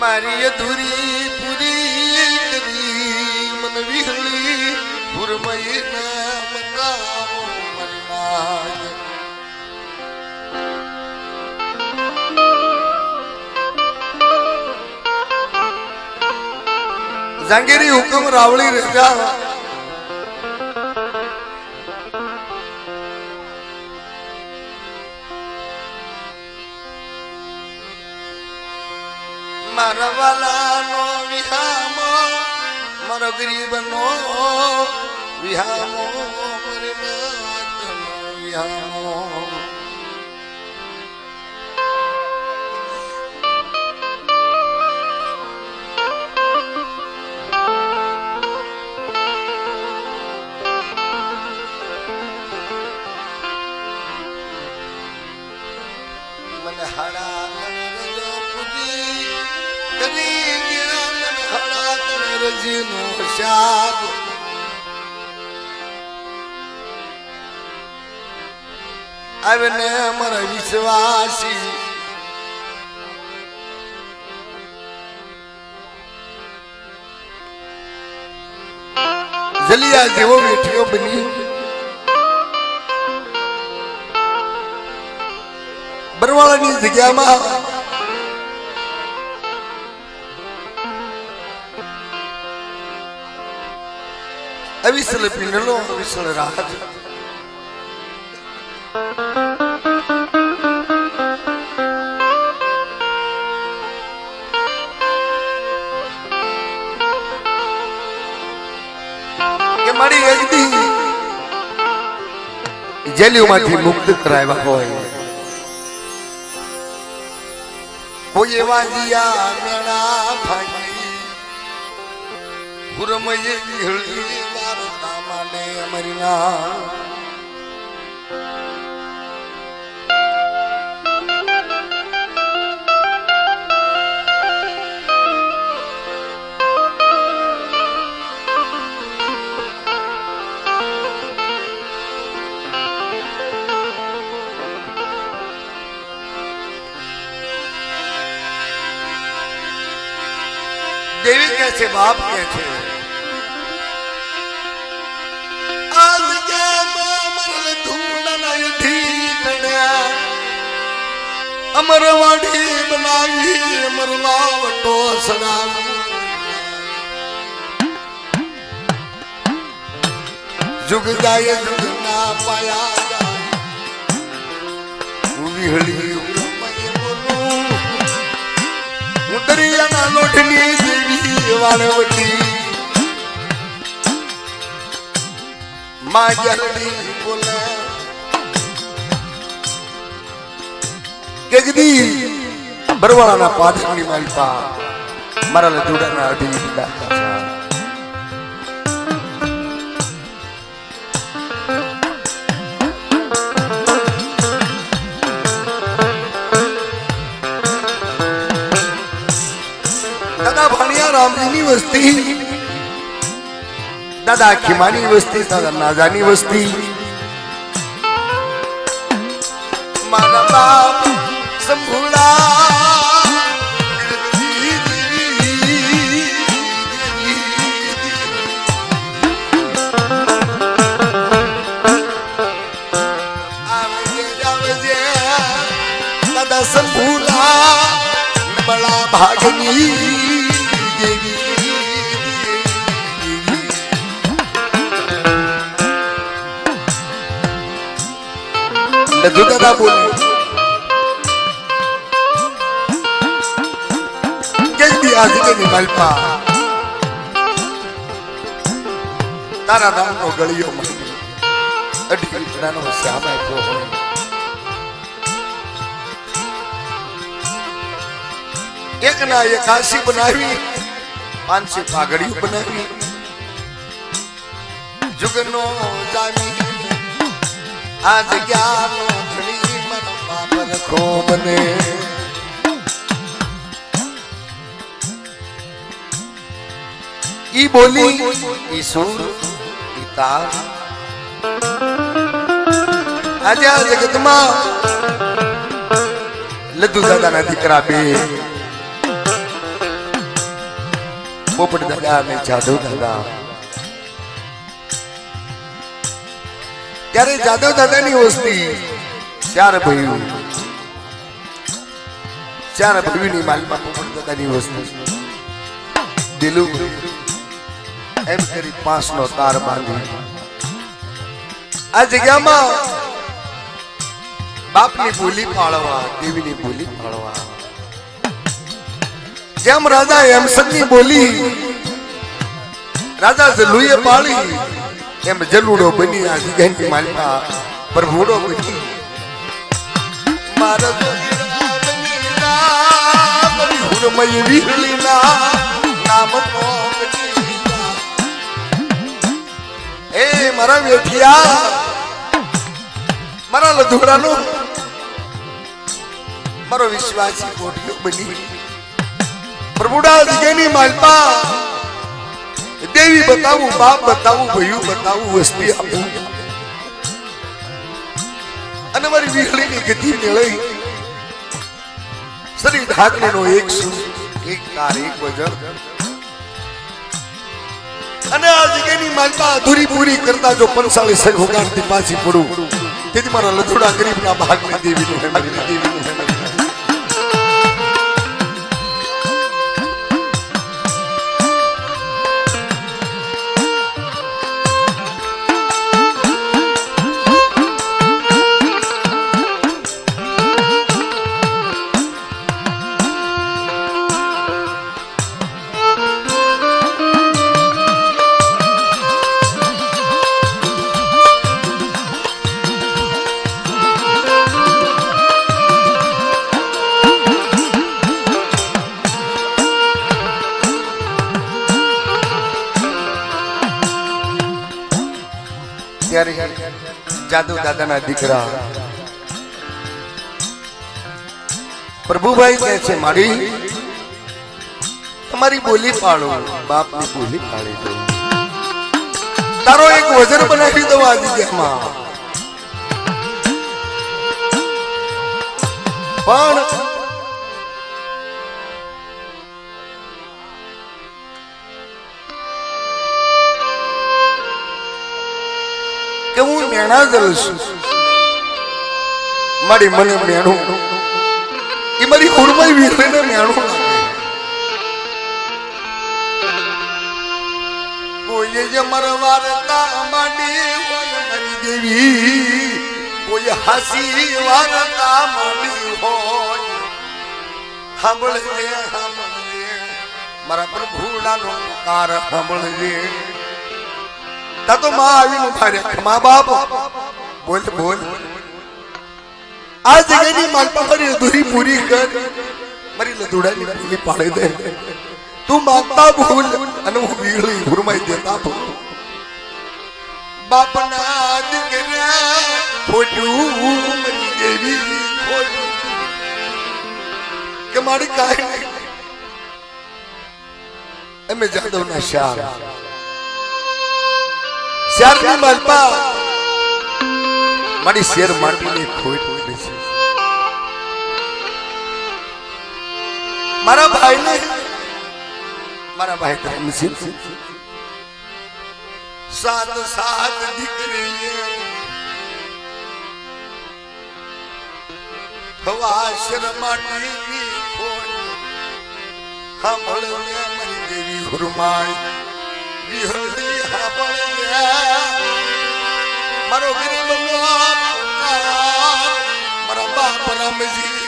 મારી અધૂરી પૂરી કરી મન વિહળી પુરમયના મકામો મરનાર જાંગીરી હુકમ રાવળી રેજા મારા વાલાનો વિહામો મારો ગરીબનો વિહામો મારી નાતનો વિહામો મને હાડા આવને મારા વિશ્વાસી જલિયા જેવો બેઠ્યો બની બરવાળાની જગ્યામાં અવિસલ પીંડલો અવિસલ રાજ કે મારી એકદી જેલીમાંથી મુક્ત કરાવ્યા હોય કોઈ એવા દિયા મેળા ભાગી પુરમયે વિહળી વારતા માને અમારી ના देवी के छे बाप के छे आज के मरल धूना युधी टण्या अमरवाड़ी बनावी अमरवावटो सदावी जुग जाए जुग ना पाया जाए विहળી ઉતરિયાના લોટની દેવી વાળવટી માં જલડી બોલે કેગદી બરવાળાના પાદરની માલપા મારા લજુડાના અઢી દીધા दादा भाणिया रामजी वस्ती दादा खिमानी वस्ती दादा नाजानी वस्ती मारा बाप संभूला दादा संभूला बड़ा भागनी दादा बोले जल्दी आज के निमलपा तारा नाम नो गलियों में अड़ी नानो श्याम आप्यो હોય एक ना एकाशी बनावी 500 પાઘડીઓ બનાવી જુગનો જામી આ જગ્યાનો ધણી મન બાપ રખો બને ઈ બોલી ઈ સુર ઈ તાર આજે આ જગતમાં લદ્દુ દાદાના દીકરા બે પોપટ દાદા અને જાદવ દાદા ત્યારે જાદવ દાદાની વસ્તી ચાર ભાઈની માલમાં પોપટ દાદાની વસ્તી દિલુ એમ કરી 5 નો તાર બાંધી આ જગ્યામાં બાપની બોલી પાળવા દેવીની બોલી પાળવા જેમ રાજા હેમસદની બોલી રાજા જલુએ પાળી એમ જલુડો બની આ જગ્યાની માલપા પ્રભુડો બની મારા હુરમય વિહલીના નામ નો એ મારા વેઠિયા મારા લધુડાનો મારો વિશ્વાસી કોઠિયો બની પ્રભુડા જગ્યાની માલપા દેવી બતાવું બાપ બતાવું ભયું બતાવું વસ્તી આપું અને મારી વીહળીની ગતિ મેળવી શરીર ઢાકલીનો એક સુર એક તાર એક વજન અને આ જગ્યાની માલપા અધૂરી પૂરી કરતા જો 45 સગ ઉગાડતી પાછી પડું તેથી મારા લધુડા ગરીબના ભાગને દેવીનું હે મારી દેવીનું હે જાદવ દાદાના દીકરા પ્રભુભાઈ કહે છે મારી તમારી બોલી પાડો બાપની બોલી પાડી દો તારો એક વજન બનાવી દો આ જગ્યામાં પણ કે હું મેણા જલ છું મારી મને મેણું એ મારી હુરમય વીરને મેણું લાગે કોઈ જે મરવારતા માંડી હોય મારી દેવી કોઈ હાસી વારતા માંડી હોય સાંભળજે મારા પ્રભુડાનો પુકાર સાંભળજે તા તો માં આવીને ઉભા મા બાપ બોલ બોલ આ જગ્યાની માલપા મારી અધૂરી પૂરી કર મારી લધુડાની પૂરી પાડી દે તું માગતા ભૂલ અને હું વીળી હુરમાઈ દેતા ભૂલ બાપના દીકરા ખોટું મારી દેવી ખોટું કે મારી કાંઈ એમે જાદવના શારની માલપા મારી શેર માટીની ખોટ પડી છે મારા ભાઈ ધર્મસિંહ સાત દીકરી હવા શેર માટીની ખોટ સાંભળે મારી દેવી હુરમાઈ વિહળી સાંભળે મારો ગરીબ મારા બાપ રામજી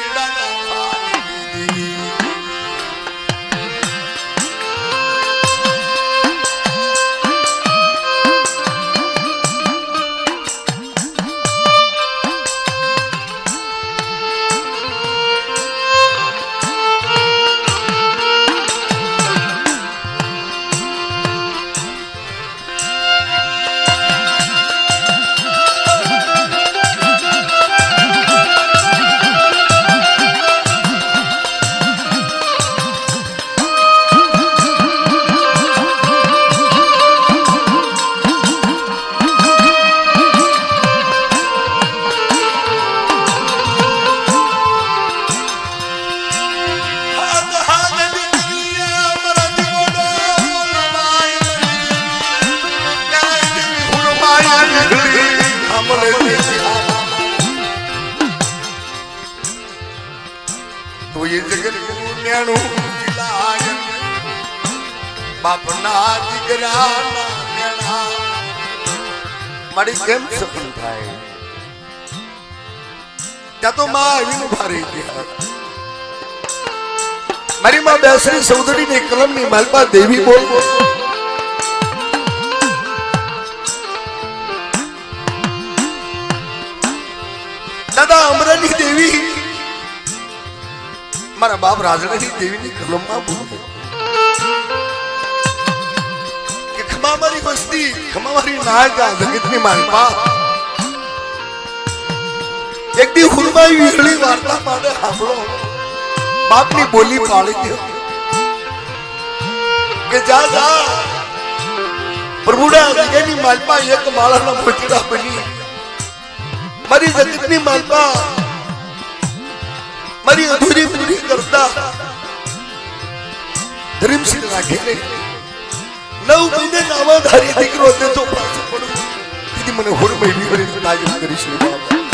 જગત નેણું જિલાય બાપના દીકરાના નેણા મારી કેમ સપન થાય ત્યાં તો માં આવીને ભારી ગયા મારી માં બેસરી સૌદડી ની કલમ ની માલપા દેવી બોલ દાદા અમરાની દેવી મારા બાપ રાજણાની દેવીની કલમમાં બોલે કે ખમા મારી વસ્તી ખમા મારી નાજા જગતની માલપા એક દી હુરમાઈ વીરળી વાર્તા માટે સાંભળો બાપની બોલી પાળી દો કે જા જા પ્રભુડા જગતની માલપા એક માળાના મોચડા બની મારી જગતની માલપા મારી અધૂરી પૂરી કરતા ધર્મસિંહ રાખે 9 મહિને નાવા ધારી દીકરો તે તો પાછો પડું દીદી મને હોરમઈ વિહળી લાગી કરીશ ને બાબા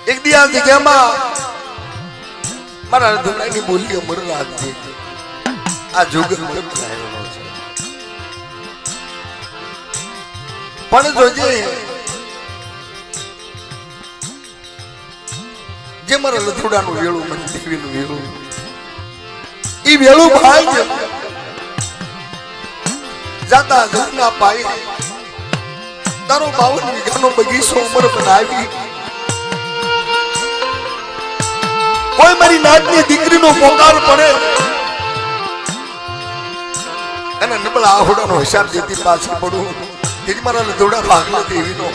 એક દિયા જગ્યામાં મારા ધુલાની બોલી અમર રાખજે આ જોગર પણ જોજે જે મારા લથુડાનું વેળું મને દેવીનું વેળું ઈ વેળું ભાઈ જાતા જગના પાયે તારો 52 વીઘાનો બગીચો ઉમર બનાવી કોઈ મારી નાતની દીકરીનો પોકાર પડે અને નબળા આહોડાનો હિસાબ દેતી પાછી પડું તેથી મારા લધોડા ભાગલા દેવીનો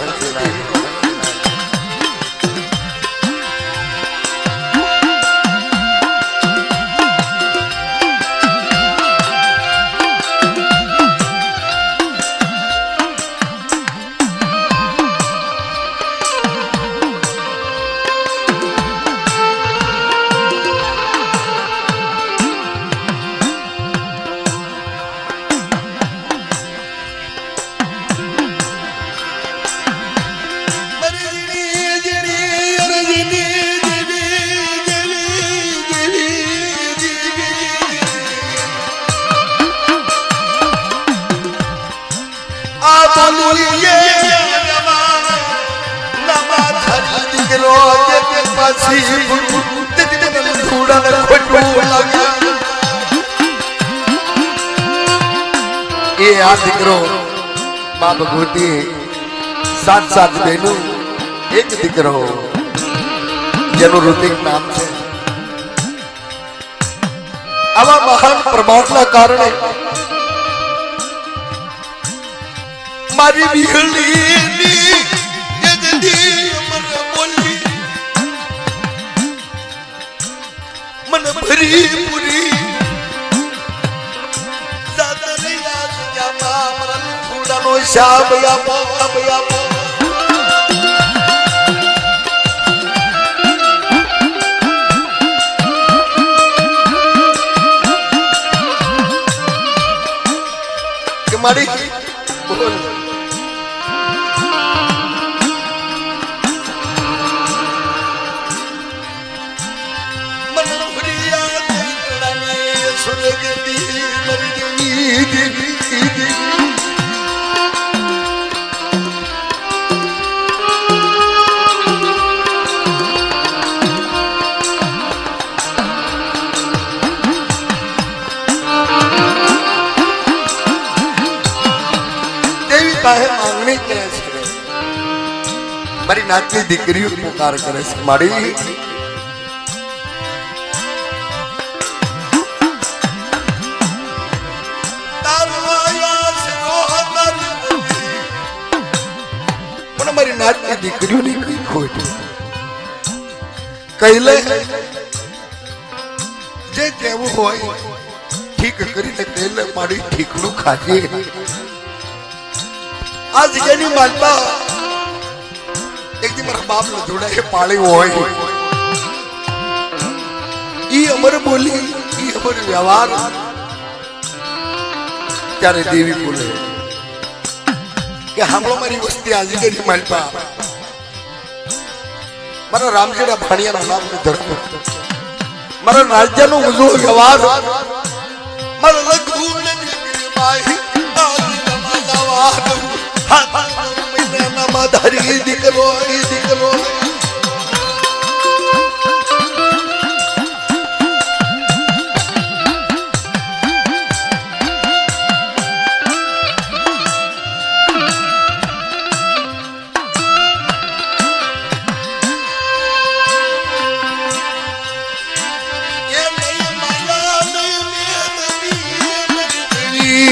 આ દીકરો મા ભગવતી 7 બહેનું એક દીકરો જેનું ઋતિક નામ છે આવા મહાન પ્રભાવના કારણે મારી વિહળીની મને ભરી પૂરી શાબ આપો કે મારી બોલ મન ભરિયા દેવડાની સુરગતી મરી દેવી માંગણી કરે છે મારી નાતની દીકરીઓ પુકાર કરે છે મારી પણ મારી નાતની દીકરીઓની કઈ ખોટ કહી લે જે કેવું હોય ઠીક કરીને કહી લે મારી ઠીકનું ખાજે આ જગ્યાની માલપા એક દી મારા બાપ ને જોડા એ પાળી હોય ઈ અમર બોલી ઈ અમર વ્યવહાર ત્યારે દેવી બોલે કે સાંભળો મારી વસ્તી આ જગ્યાની માલપા મારા રામજીના ભાણિયાના નામનું ધર્મ મારા રાજ્યનો ઉજળો વ્યવહાર મારા રઘુને માહી માધારી દીકરો દીકરો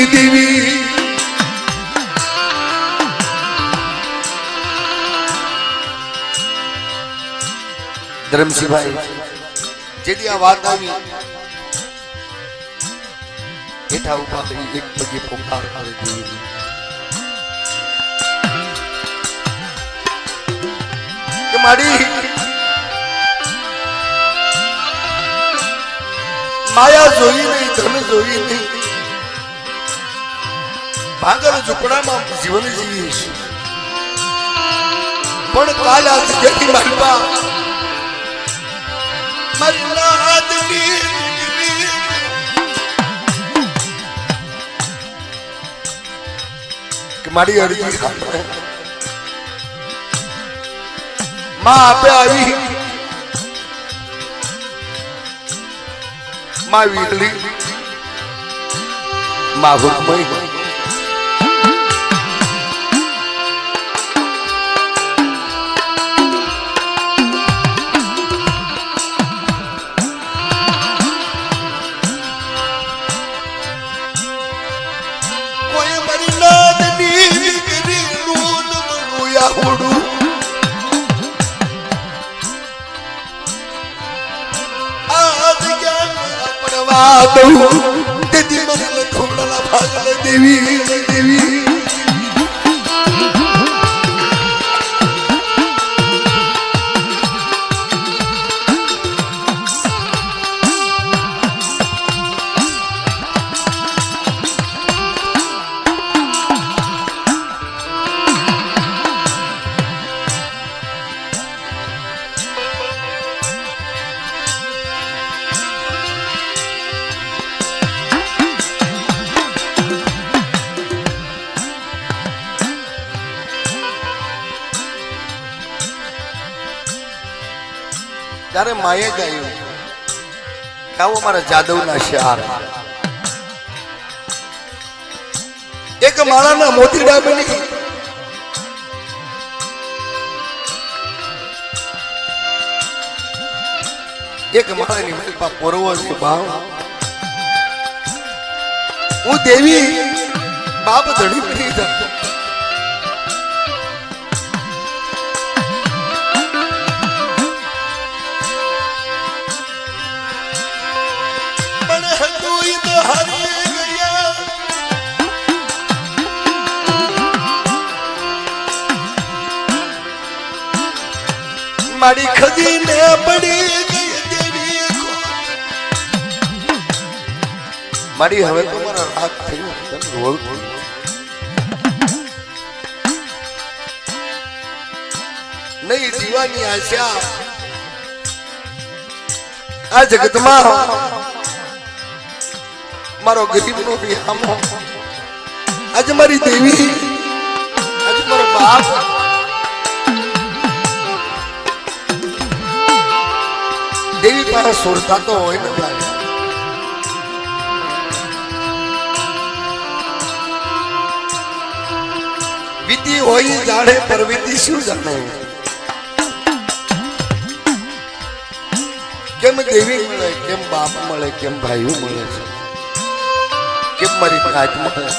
દેવી ધરમસિંહભાઈ જેથી આ વાત આવી એઠા ઉભા થઈ એક પગે પોકાર કરે દેવી કે મારી માયા જોઈ નહીં ધન જોઈ નહીં ભાગલ ઝૂંપડામાં જીવન જીવીશ પણ કાલ આ જગ્યાની માલપા મારી નાદની કે મારી અરજી સાંભળે માં આપે આવી માં વીરલી માં હુકમઈ દેવી દેવી ત્યારે માએ ગાયું કે આવો મારા જાદવના શાર એક માળાના મોતીડા બની એક માળાની માલપા પોરવો છે ભાવ હું દેવી બાપ ધણી બની જાતો મારી ખજીને પડી ગઈ દેવી મારી હવે તો મારા રાગ થયો નહીં જીવાની આશા આ જગતમાં मारो गरीब नो भी हमो आज मारी देवी आज मारो बाप देवी पास सुरता तो होय न लागे विधि होई जाने पर विधि शू जाने केम देवी મળે કેમ બાપ મળે કેમ ભાઈઓ મળે છે કેમ મારી નાત મળે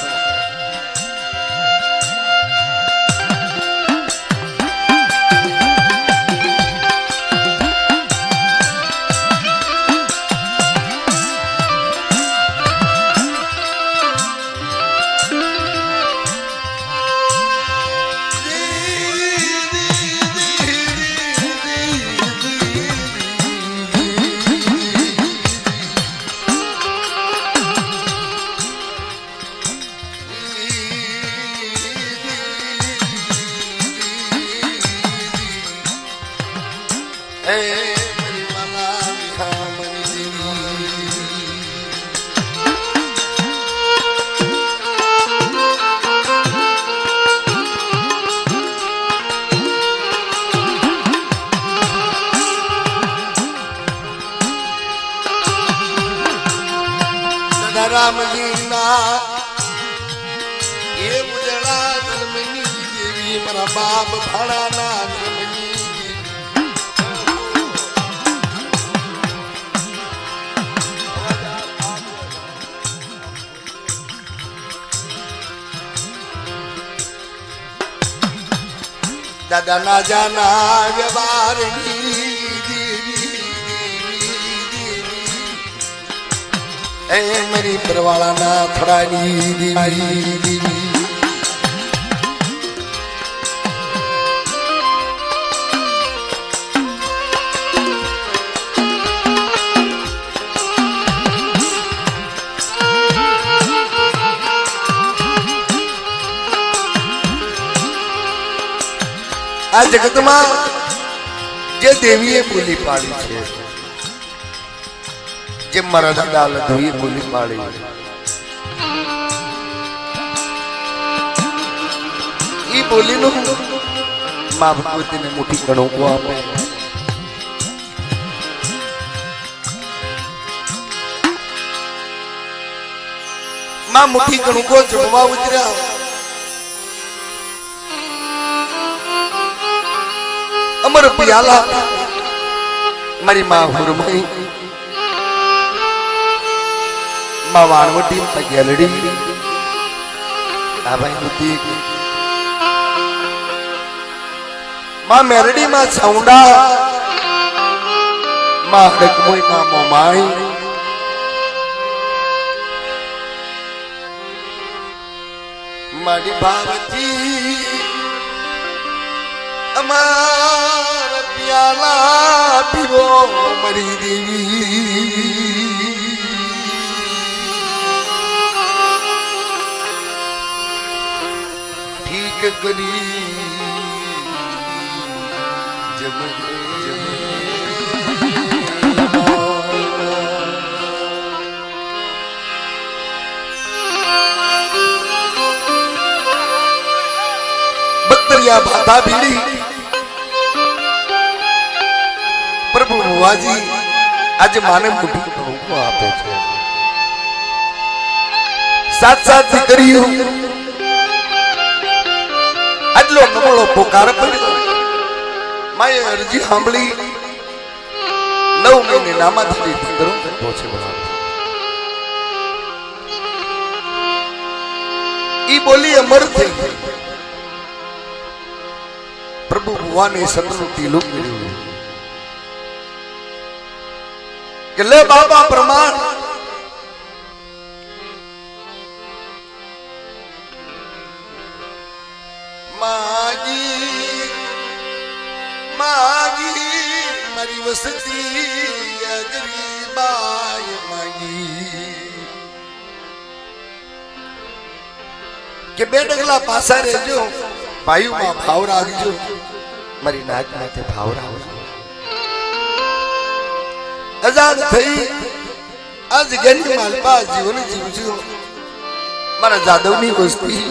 राम लीला ये उजड़ा धर्मनी देवी मरा बाप भाड़ा ना धर्मनी दादा ना जाना व्यवहार मेरी परवाला ना थोड़ा दी आ जगत में जे देवीए बोली पाड़ी है जे मारा दादा लधोई बोली पाड़ी ई बोली नु मां भगवती ने मुठी कणो को आपे मां मुठी कणो को जमवा उतरा अमर पियाला मारी मां हुरमई मां वाणवटी तगेलड़ी आ भाई बुद्धि मां मेरडी मां छौंडा मां हड़कमोई मां मोमाई मारी भावती अमर प्याला पीवो मरी देवी करी जब बक्तरिया बाधा भीड़ी प्रभु बुआजी आज माने मुठी को आपे छे साथ साथ करियो आटलो नमळो पुकार पड्यो माए अरजी सांभळी 9 महीने नामाधारी धंधरो करतो छे ई बोली अमर थई प्रभु भगवाने सतनु तिलक कर्यो के ले बाबा प्रमाण मागी मागी मरी वसती गरीबाय मागी के बेडगला पासा रेजो भाई मां भाव राखजो मरी नाक माथे भाव राखजो आजाद थई આ જગ્યાની માલપા જીવન જીવજો મારા જાદવની વસ્તી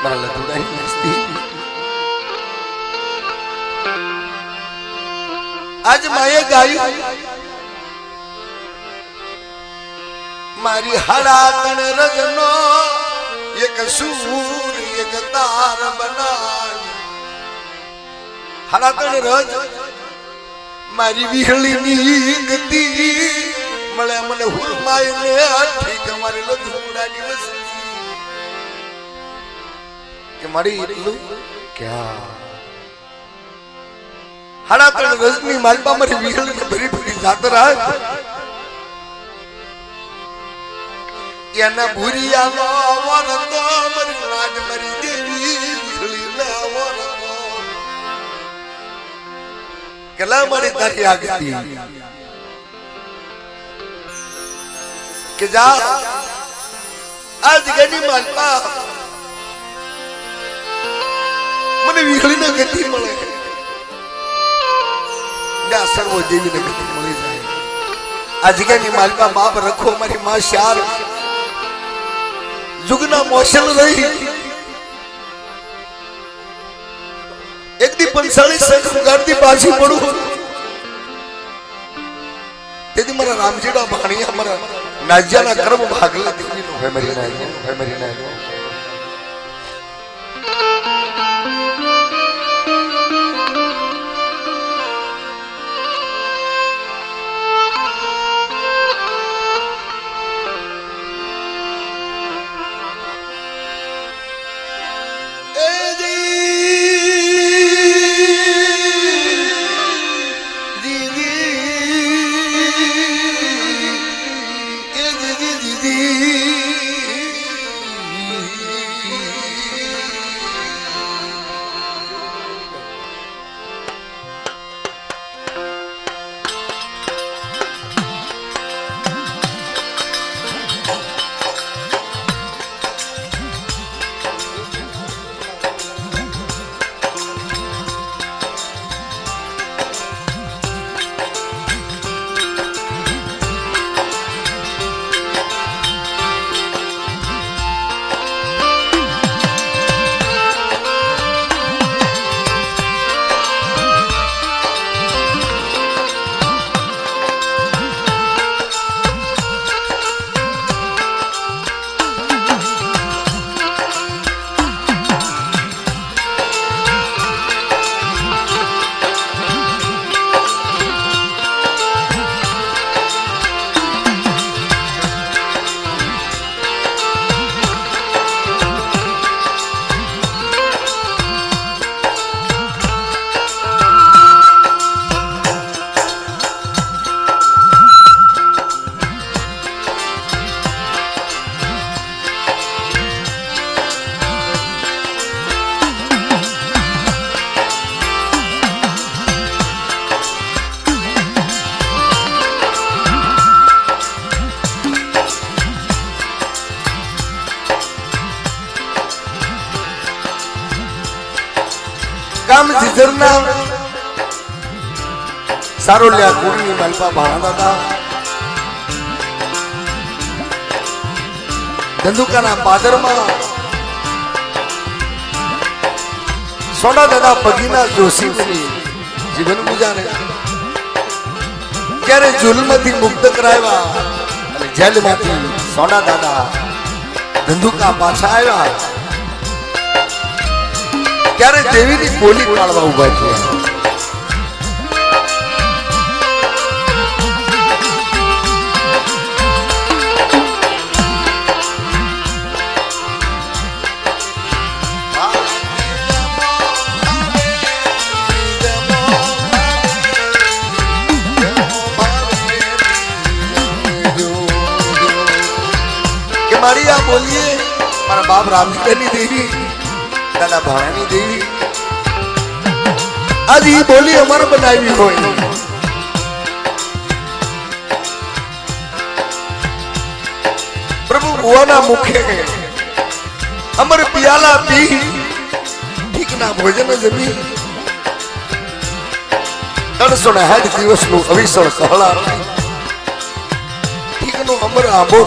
મારા લધુડાની વસ્તી આજ માએ ગાયું મારી હાડા તણ રજનો એક સૂર એક તાર બનાવ હાડા તણ રજ મારી વિહળીની ગતિ મળે મને હુરમાય ને ઠીક મારી લધુડાની વસ્તી કે મારી એટલું ક્યાં હાડા ત્રણ રજની માલપા મારી વિહળી ભરી ભરી જાતરા એના ભૂરિયાનો વરતો મારી રાજ મારી દેવી વિહળી ના વરતો કેલા મારી તારી આગતી કે જા આ જગ્યાની માલપા મને વિહળીને ગતિ મળે સર્વો દેવીને ગતિ મળી જાય આ જગ્યાની માલપા બાપ રખો મારી માં શાર જુગના મોશલ રહી એક દી 45 ગાડી પાછી પડું તેથી મારા રામજીડા ભાણિયા મારા નાજ્યાના કર્મ ભાગલે દેવીનો હે મરી નાય કામ જીજરના સારોલ્યા કુળની માલપા ભાણા દાદા ધંધુકાના પાદરમાં સોડા દાદા પગીના જોશીની જીવન ગુજારે ત્યારે જેલમાંથી મુક્ત કરાવ્યા અને જેલમાંથી સોડા દાદા ધંધુકા પાછા આવ્યા ત્યારે દેવીની બોલી પાડવા ઉભા થયા કે મારી આ બોલીએ મારા બાપ રામજીની દેવી દાદા ભાણાની દેવી આજ ઈ બોલી અમારે બનાવી હોય પ્રભુ ભુવાના મુખે અમર પિયાલા પી ઠીકના ભોજન જમી 360 દિવસનું અવિસળ સહલા ઠીકનો અમર આંબો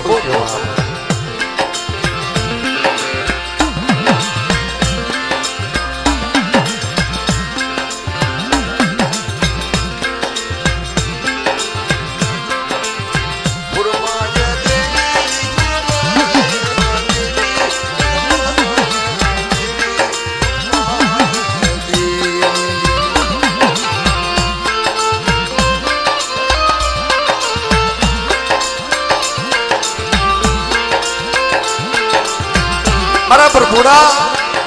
મારા પ્રભુડા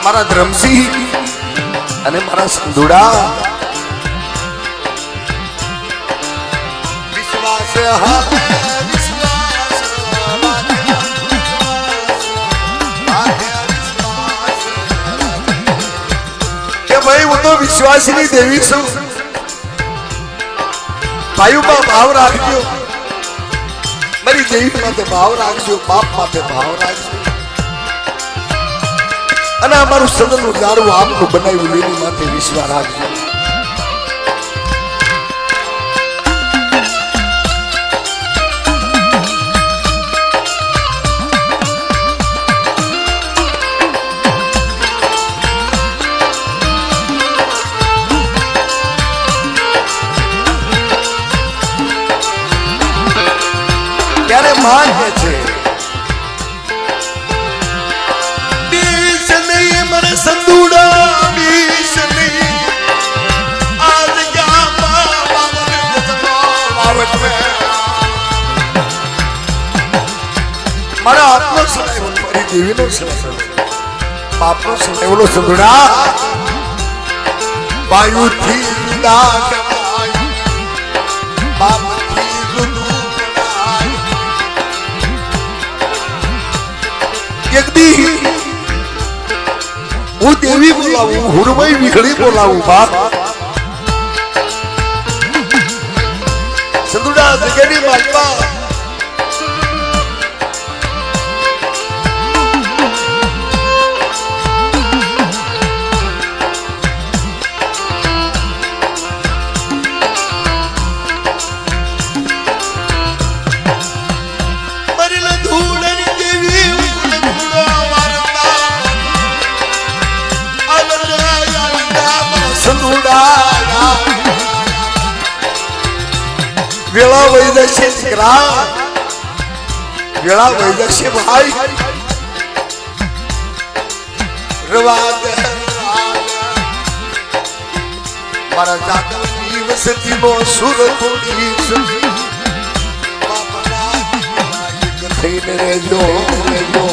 મારા ધર્મસિંહ અને મારા સંધુડા વિશ્વાસ કે ભાઈ હું તો વિશ્વાસની દેવી છું ભાઈઓમાં ભાવ રાખજો મારી દેવી માટે ભાવ રાખજો બાપ માટે ભાવ રાખજો અને અમારું સદનનું ઝાડવું આપનું બનાવ્યું લેની માથે વિશ્વાસ રાખજો ત્યારે માં કે છે સંદુડા બીસ નહીં આજ ગામમાં બાવન જતનો વાવટ મે મારા આત્મા સદાય મારી દેવીનો સદાય બાપનો સદાય બોલો સંદુડા વાયુથી દાન બાપથી રુદુ એક દી હું દેવી બોલાવું હુરમઈ વિખડી બોલાવું બાપ સંદુડા જગની માલપા વેળા વહી જશે દીકરા વેળા વહી જશે ભાઈ રવાદ મારા જાતની વસતીનો સુર થોડી થઈને રહેજો રહેજો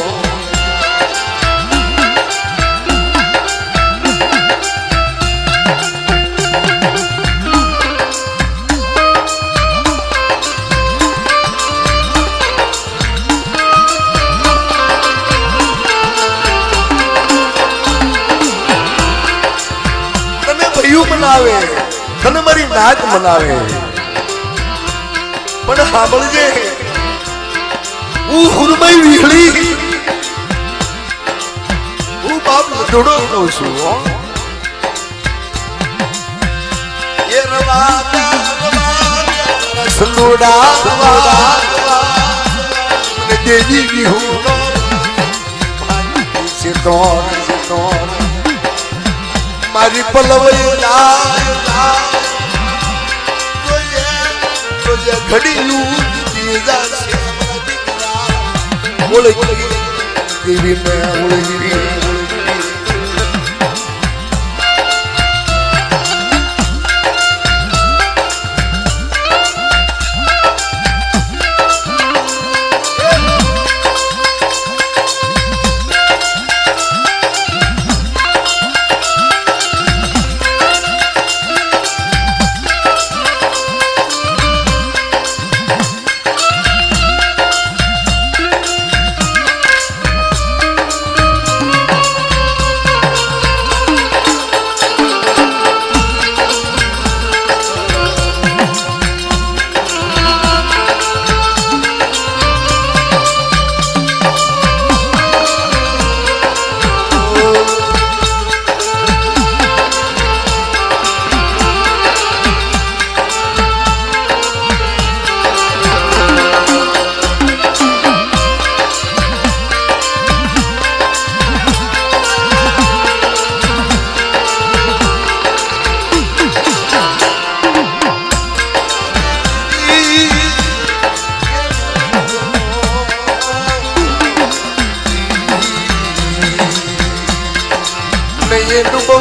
મનાવે તને મારી નાત મનાવે પણ સાંભળજે હું હુરમઈ વિહળી હું બાપ લડોડો કહું છું એ રવાદા સંદોડા દેવી વિહુનો છે તો મારી પલવઈ ઘડીયું બોલે દેવી ને બોલે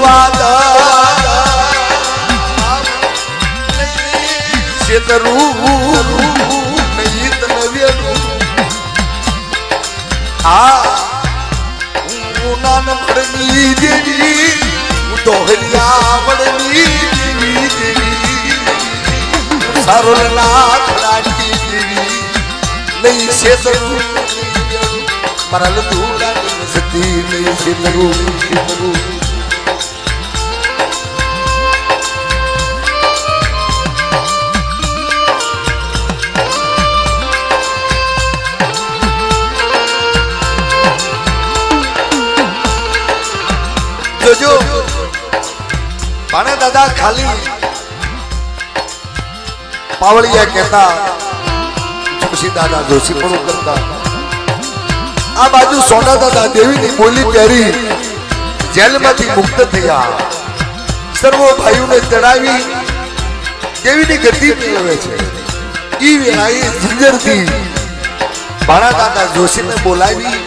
વાદ શેતરું નહીં તનવેલું આ હું નાનપણની દેવી હું દોહરિયાવડની દેવી સારો નાથ લાગી દેવી નહીં શેતરું મારા લધુડા સતી નહીં શેતરું શેતરું જો પાણે દાદા ખાલી પાવળિયા કહેતા જોશી દાદા જોશી પણ કરતા આ બાજુ સોના દાદા દેવીની બોલી પહેરી જેલમાંથી મુક્ત થયા સર્વ ભાઈઓને ચડાવી દેવીની ગતિ મેળવે છે ઈ વેળાએ ઝંઝરથી પાણા દાદા જોશીને બોલાવી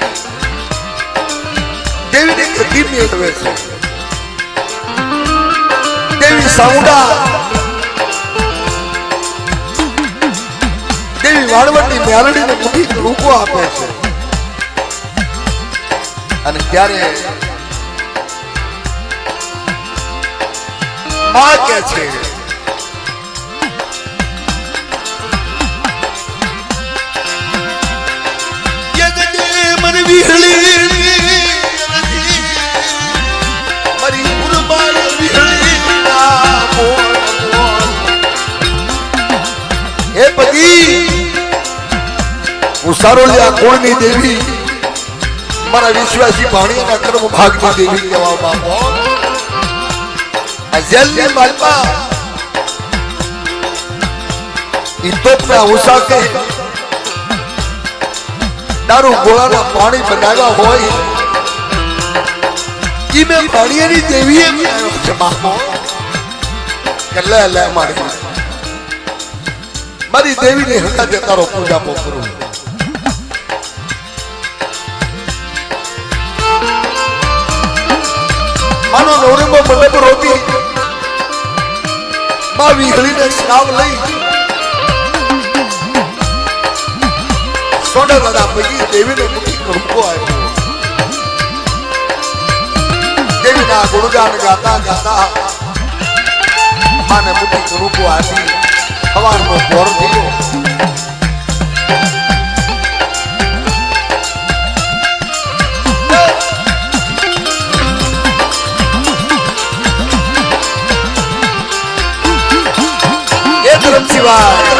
દેવીની ગતિ મેળવે છે દેવી સાઉડા દેવી વાળવટની મેલડીને મુઠી રૂપો આપે છે અને ત્યારે માં કે છે મન વિહળી મારી ઉર્માળ વિહળી હે પગી હું સારોલિયા કોણની દેવી મારા વિશ્વાસી ભાણિયાના કર્મ ભાગની દેવી કહેવામાં આ જેલની માલપા ઈ તોપના ઉસાકે દારૂ ગોળાના પાણી બનાવ્યા હોય ઈ મેં ભાણિયાની દેવીએ બનાવ્યો છે બાપો કે લે લે મારી દેવીને હંગા દેતારો પૂજા કરું માનો નવરેમ્બો મંડપ રોટી માં વિહળીને સ્નાવ લઈ સોડા દાદા પૈકી દેવીને મુઠી રૂપો આવ્યો દેવીના ગુણગાન ગાતા ગાતા માને મુઠી રૂપો આપી સવારનો પોર થયો ધરમ શિવાય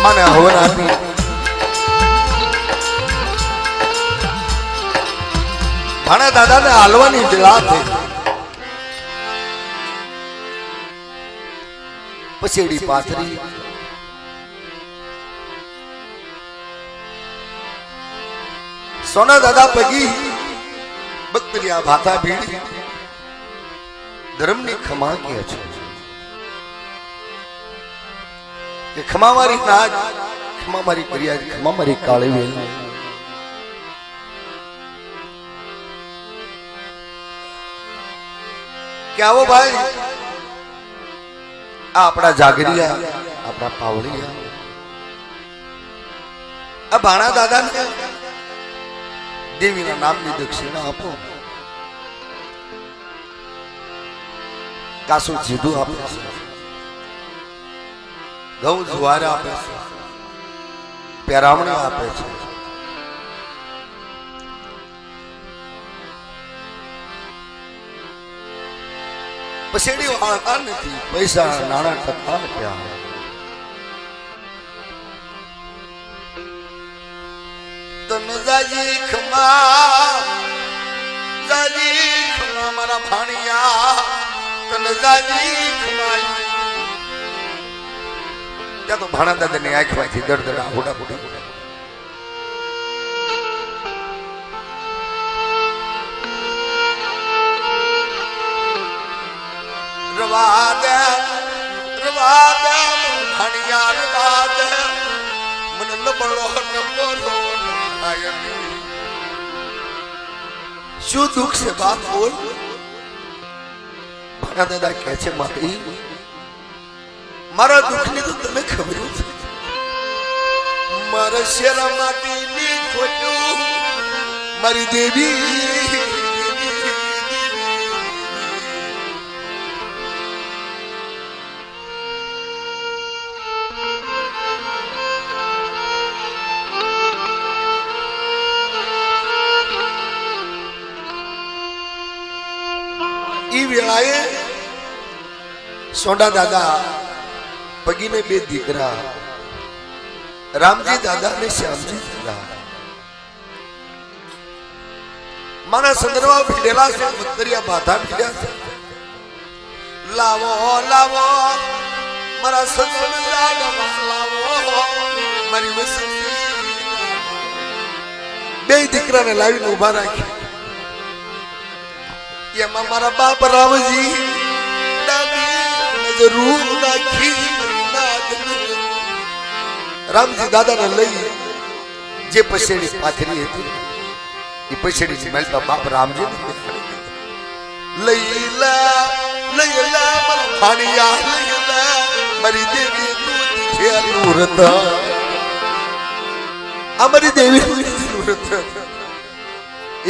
મને હવન આપી ભાણા દાદાને હાલવાની વેળા થઈ પછેડી પાથરી સોના દાદા પગી બકરિયા ભાતા ભીડી ધર્મની ખમા કે છે કે ખમા મારી નાજ ખમા મારી કરિયા ખમા મારી કાળી વેલ કે આવો ભાઈ આ આપણા જાગરિયા આપણા પાવડિયા આ ભાણા દાદાને દેવીના નામની દક્ષિણા આપો કાસુ જીધું આપે છે ઘઉં જુવાર આપે છે, પેરામણી આપે છે, પછેડી વાળતા નથી, પૈસા નાણાં ટકા ક્યાં. તન જાજી ખમા મારા ભાણિયા, તન જાજી ખમા. ત્યાં તો ભાણા દાદા ની આંખમાંથી દર્દ આહુડા બુડી રવા દે ભાણિયા રવા દે, મને નબળો શું દુઃખ છે બાપ બોલ. ભાણા દાદા કહે છે મારી મારા દુઃખ ની તો તને ખબર છે. મારા શેરા માટીની ખોટું મારી દેવી ઈ વેળાએ સોડા દાદા પગીને બે દીકરા રામજી દાદા ને શ્યામજી દાદા મારા સંદર્ભમાં ભીડેલા છે, ઉત્તરિયા બાધા ભીડ્યા છે. લાવો લાવો મારા સંદર્ભ લાવો મારી વસંતી. બે દીકરાને લાવીને ઉભા રાખી. એમાં મારા બાપ રામજી જરૂર નાખી. રામજી દાદાને લઈ જે પછેડી પાથરી હતી એ પછેડી મેલતા બાપ રામજી લઈ લા મારા ભાણિયા લઈ લા મારી દેવી નું વ્રત, આ મારી દેવી નું વ્રત.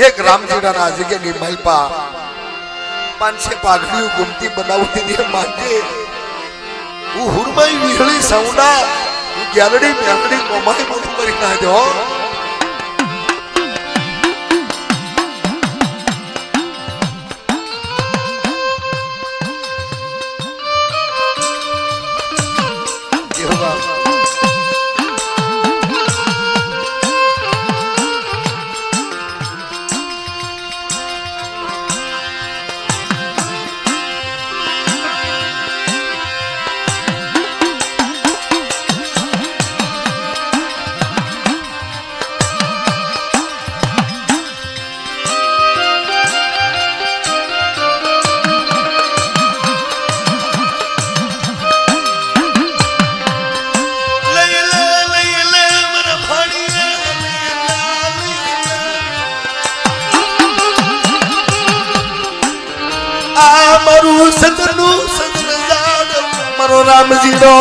એક રામજીના આ જગ્યાની માલપા 500 પાઘડીઓ ગુમતી બનાવતી દે માટે હું હુરમાઈ વિહળી સૌડા હું ગ્યાલડી મેલડી કોમાઈ મોટું કરી નાખ્યો. મારું સદનું સદન જાડ મારો રામજીનો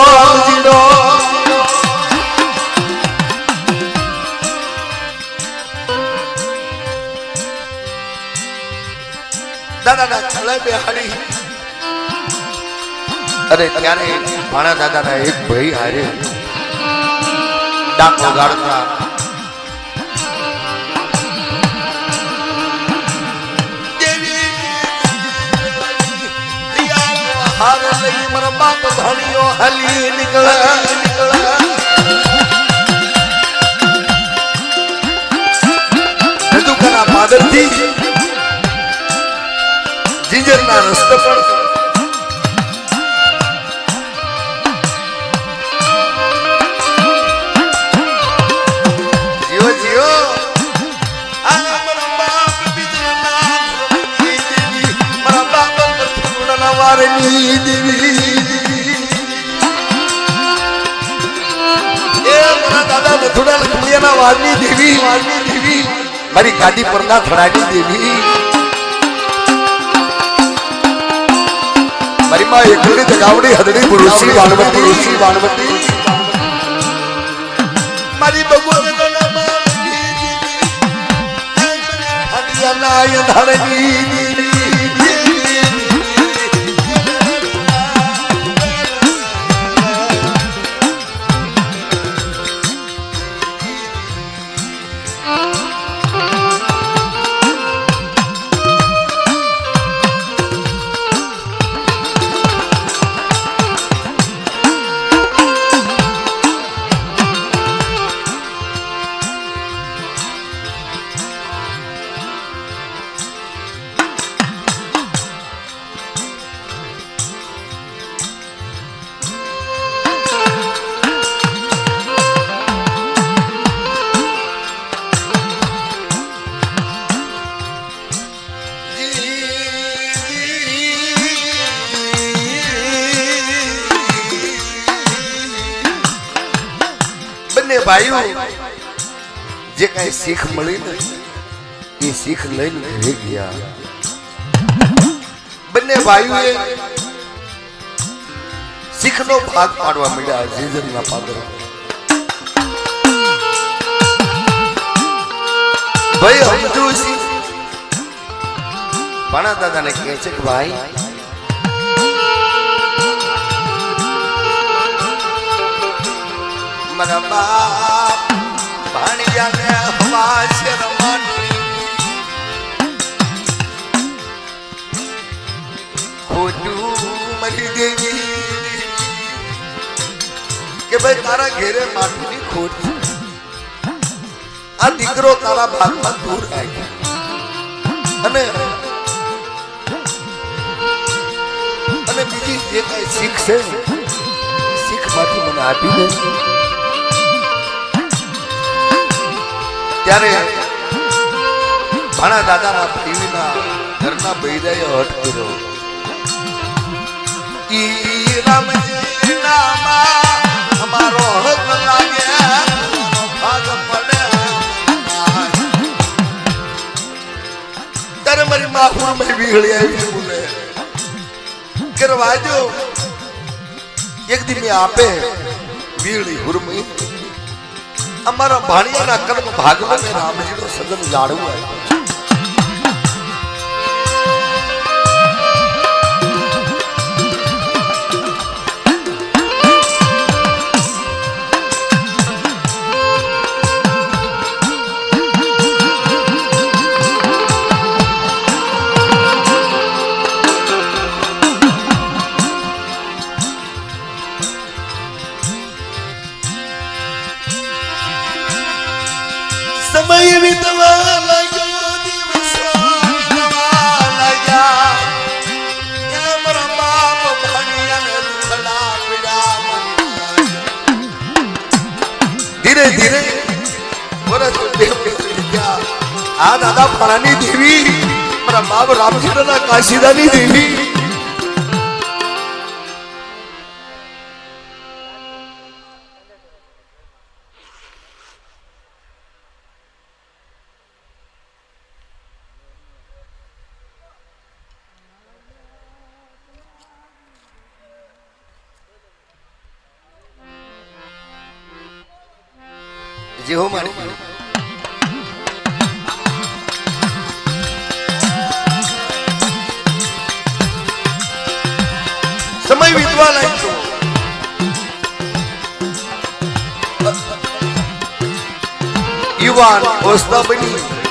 દાદાના છળે બેહાડી. અરે ત્યારે ભાણા દાદાના એક ભાઈ હારે ડાકો ગાળતા હાર લઈ મારા બાપ ભાણિયો હલી નીકળે દુકાના પાદરથી જીંજરના રસ્તે પર જીઓ જીઓ વારની દેવી એ મારા દાદા નથુડા લખમિયાના વારની દેવી મારી ગાડી પરના થડાની દેવી મારી માં એકલી જગાવડી હદડી પુરુષી વાણવતી મારી ભગવાનના નાય ધરણી દેવી ભાઈઓ જે કઈ શીખ મળી ને એ શીખ લઈને ઘરે ગયા બંને ભાઈઓએ શીખનો ભાગ પાડવા મળ્યા જીજરના પાદર ભાઈ સમજુ છે ભાણા દાદાને કહે છે કે ભાઈ મારા બાપ ભાણિયાને હવા શરમાની ખોટું મરી દેવી કે ભાઈ તારા ઘેરે માટીની ખોટ છે આ દીકરો તારા ભાગમાં દૂર આવી અને બીજી જે કઈ શીખ છે શીખ માંથી મને આપી દે ત્યારે ભાણા દાદાના ભાઈના ઘરના બૈરાએ હટ કર્યો ઈ રામજી નામા અમારો હક લાગે ભાગ પડે ત્યારે મારી માહુર મેં વિહળી આવી બોલે કરવા દો એક દી મેં આપે વીળી હુરમી અમારા ભાણિયાના કર્મ ભાગમાં મેં રામજીનો સદન જાળવું આવ્યો સમય વિતવા લાગ્યો દિવસો વિતવા લાગ્યા મારા બાપ ભાણિયાને દુખડા પીડા ધીરે ધીરે વર્ષ બે ગયા આ દાદા ભાણાની દેવી મારા બાપ રામચંદ્રના કાશીદાની દેવી જે હો મારી સમય વીતવા લાગ્યો યુવાન અવસ્થા બની